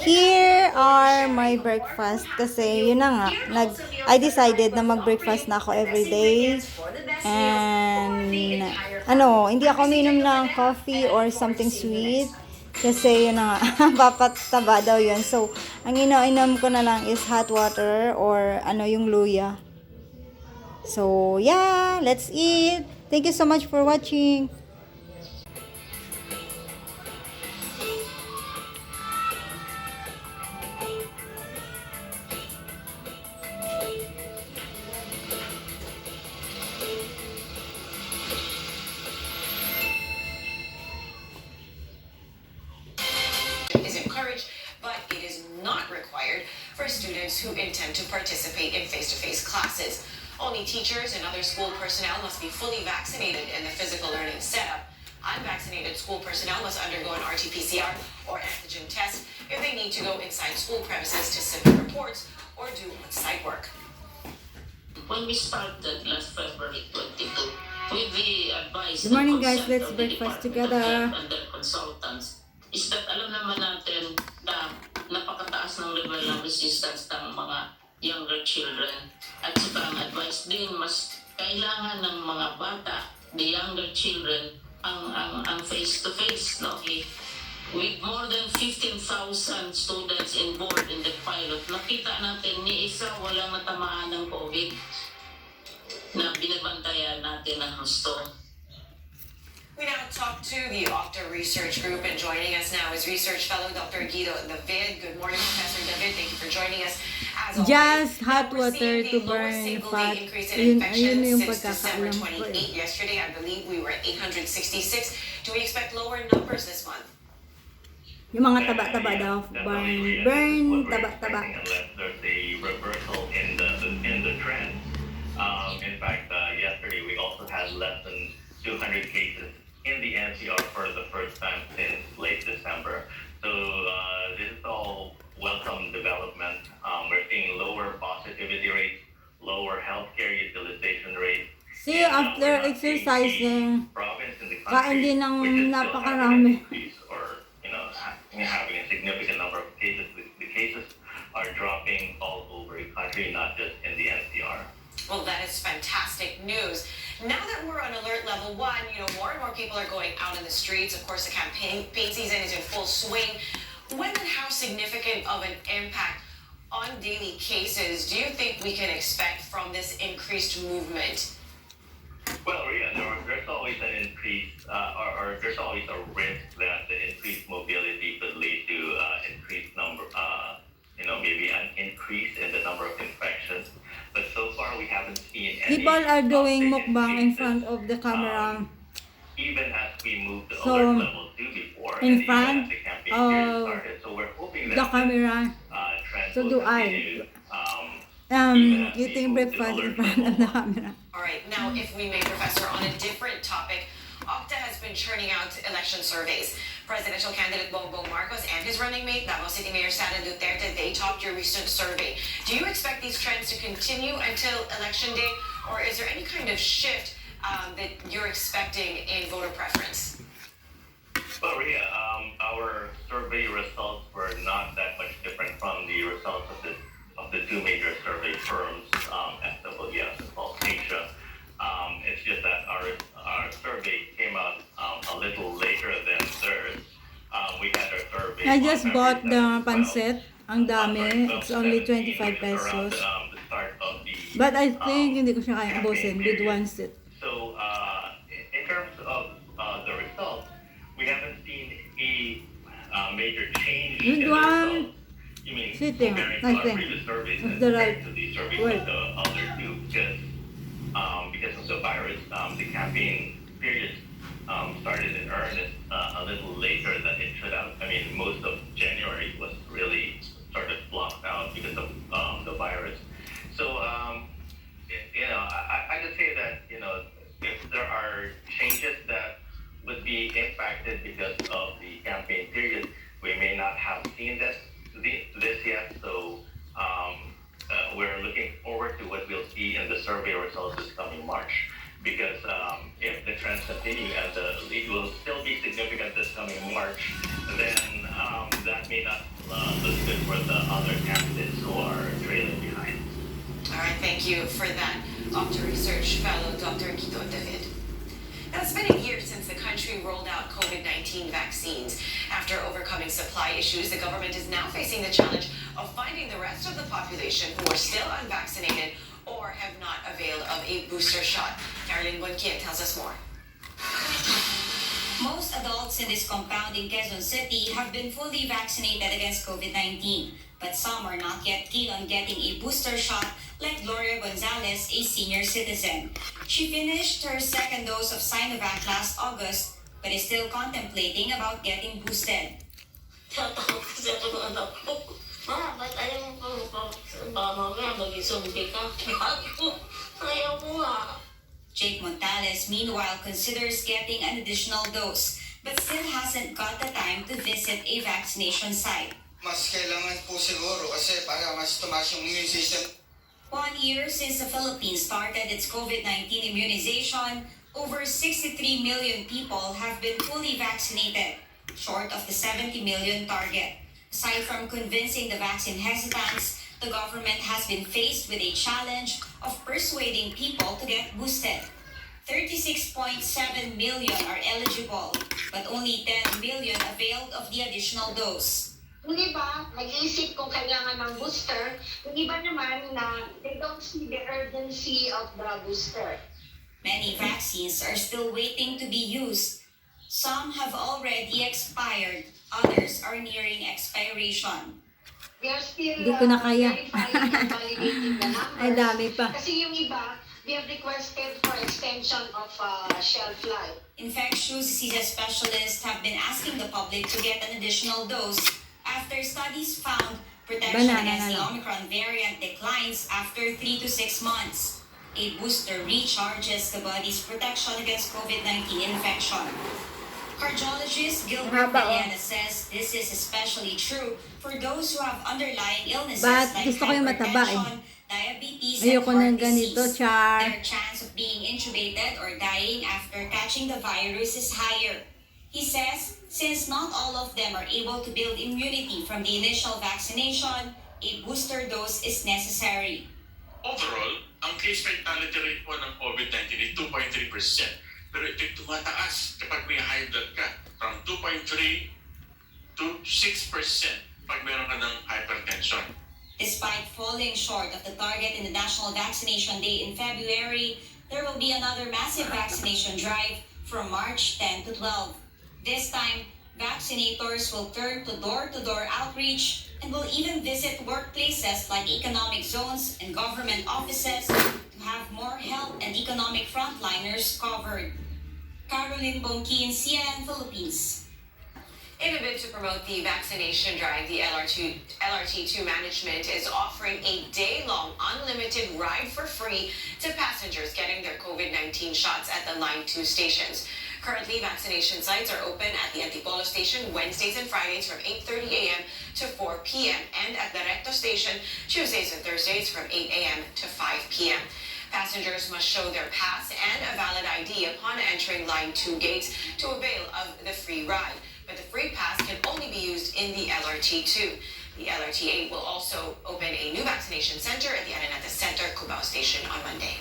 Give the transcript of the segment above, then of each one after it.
Here are my breakfast kasi yun na nga, I decided na mag-breakfast na ako every day. And hindi ako uminom ng coffee or something sweet kasi yun na nga, papataba daw yun. So, ang ininom ko na lang is hot water or yung luya. So, yeah, let's eat. Thank you so much for watching. But it is not required for students who intend to participate in face-to-face classes. Only teachers and other school personnel must be fully vaccinated in the physical learning setup. Unvaccinated school personnel must undergo an RT-PCR or antigen test if they need to go inside school premises to submit reports or do on-site work. When we started last February 22, with the advice Good morning, guys. Let's breakfast together. And their consultants, is that alam naman natin na napakataas ng level ng resistance ng mga younger children. At saka ang advice din, mas kailangan ng mga bata, the younger children, ang face-to-face. No? With more than 15,000 students involved in the pilot, nakita natin ni isa walang natamaan ng COVID na binabantayan natin ng gusto. We now talk to the Opta Research Group, and joining us now is research fellow Dr. Guido David. Good morning, Professor David. Thank you for joining us. As always, just hot water to burn fat. Yun yung pagkakaalam ko eh. Yesterday, I believe we were at 866. Do we expect lower numbers this month? Yung mga taba-taba daw. Burn, taba-taba. Unless there's a reversal in the trend. In fact, yesterday we also had less than 200 cases in the NCR for the first time since late December. So this is all welcome development. We're seeing lower positivity rates, lower healthcare utilization rates. See, after exercising, kain din ng napakarami. Or, having a significant number of cases. The cases are dropping all over the country, not just in the NCR. Well, that is fantastic news. Now that we're on alert level 1, more and more people are going out in the streets. Of course, the campaign season is in full swing. When and how significant of an impact on daily cases do you think we can expect from this increased movement? Well, there's always an increase, or there's always a risk that the increased mobility could lead to increased number, maybe an increase in the number of infections. But so far, we haven't seen any. People are doing mukbang in front of the camera. Even as we moved to alert level 2 before, in front the campaign period started. So we're hoping that the camera. So do I. Eating breakfast in front of the camera. All right, now if we may, Professor, on a different topic, Opta has been churning out election surveys. Presidential candidate Bongbong Marcos and his running mate, Davao City Mayor Sara Duterte, they topped your recent survey. Do you expect these trends to continue until election day, or is there any kind of shift that you're expecting in voter preference? Well, Ria, our survey results were not that much different from the results of the two major survey firms, SWS and Pulse Asia. It's just that our survey came out a little later than theirs. We had our survey. I just bought the pancit. Ang dami. It's only 25 pesos. The start of the, But I think hindi ko siya kaya ubusin with one sit. So, in terms of the results, we haven't seen a major change in the results. You mean Sitting, comparing I to our think. previous surveys That's and the compared right to the surveys word. of the other two, because of the virus, the campaign period started in earnest a little later than it should have. I mean, most of January was really started blocked out because of the virus. So, I could say that, if there are changes that would be impacted because of the campaign period, we may not have seen this yet. So, we're looking forward to what we'll see in the survey results this coming March. Because if the trends continue and the lead will still be significant this coming March, then for the other candidates who are trailing behind. All right, thank you for that, Opta Research Fellow Dr. Guido David. Now, it's been a year since the country rolled out COVID-19 vaccines. After overcoming supply issues, the government is now facing the challenge of finding the rest of the population who are still unvaccinated or have not availed of a booster shot. Berlyn Opina tells us more. Most adults in this compound in Quezon City have been fully vaccinated against COVID-19, but some are not yet keen on getting a booster shot, like Gloria Gonzalez, a senior citizen. She finished her second dose of Sinovac last August, but is still contemplating about getting boosted. Tatakot kasi ako ng anak ko. Ma, ba't ayaw mo pa mamaya mag-isumbi ka? Ayaw ko nga. Jake Montales, meanwhile, considers getting an additional dose, but still hasn't got the time to visit a vaccination site. Mas kailangan po siguro kasi para mas tumaas yung immune system. 1 year since the Philippines started its COVID-19 immunization, over 63 million people have been fully vaccinated, short of the 70 million target. Aside from convincing the vaccine hesitants, the government has been faced with a challenge of persuading people to get boosted. 36.7 million are eligible, but only 10 million availed of the additional dose. Yung iba, nag-iisip kung kailangan ng booster. Yung iba naman na they don't see the urgency of the booster. Many vaccines are still waiting to be used. Some have already expired. Others are nearing expiration. We are still Hindi ko na kaya. verifying and validating the numbers. Ay, dami pa. Kasi yung iba, we have requested for extension of shelf life. Infectious diseases specialists have been asking the public to get an additional dose after studies found protection Banana against na the lang. Omicron variant declines after 3 to 6 months. A booster recharges the body's protection against COVID-19 infection. Cardiologist Gilbert Haba, oh. Villena says this is especially true for those who have underlying illnesses But like gusto ko yung mataba, hypertension, diabetes, Ayoko and heart ng ganito, disease. Char. Their chance of being intubated or dying after catching the virus is higher. He says since not all of them are able to build immunity from the initial vaccination, a booster dose is necessary. Overall, ang case fatality rate po ng COVID-19 ay 2.3%. Pero ito'y tumataas kapag may high blood ka from 2.3 to 6% pag meron ka ng hypertension. Despite falling short of the target in the National Vaccination Day in February, there will be another massive vaccination drive from March 10 to 12. This time, vaccinators will turn to door-to-door outreach and will even visit workplaces like economic zones and government offices to have more health and economic frontliners covered. Caroline Bonkin, CNN Philippines. In a bid to promote the vaccination drive, the LRT2 management is offering a day-long unlimited ride for free to passengers getting their COVID-19 shots at the Line 2 stations. Currently, vaccination sites are open at the Antipolo station Wednesdays and Fridays from 8:30 a.m. to 4 p.m. and at the Recto station Tuesdays and Thursdays from 8 a.m. to 5 p.m. Passengers must show their pass and a valid ID upon entering Line 2 gates to avail of the free ride. But the free pass can only be used in the LRT2. The LRT8 will also open a new vaccination center at the Araneta Center, Cubao Station on Monday.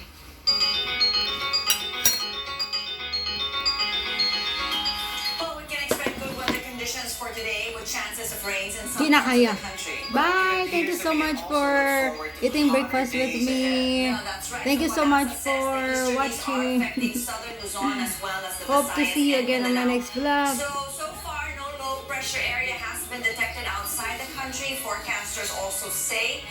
Well, we can expect good weather conditions for today with chances of rains in some Hindi na parts of kaya. the country. Bye! Thank you so much for eating breakfast with me. Thank you so much for watching. Hope to see you again on my next vlog. So far, no low pressure area has been detected outside the country. Forecasters also say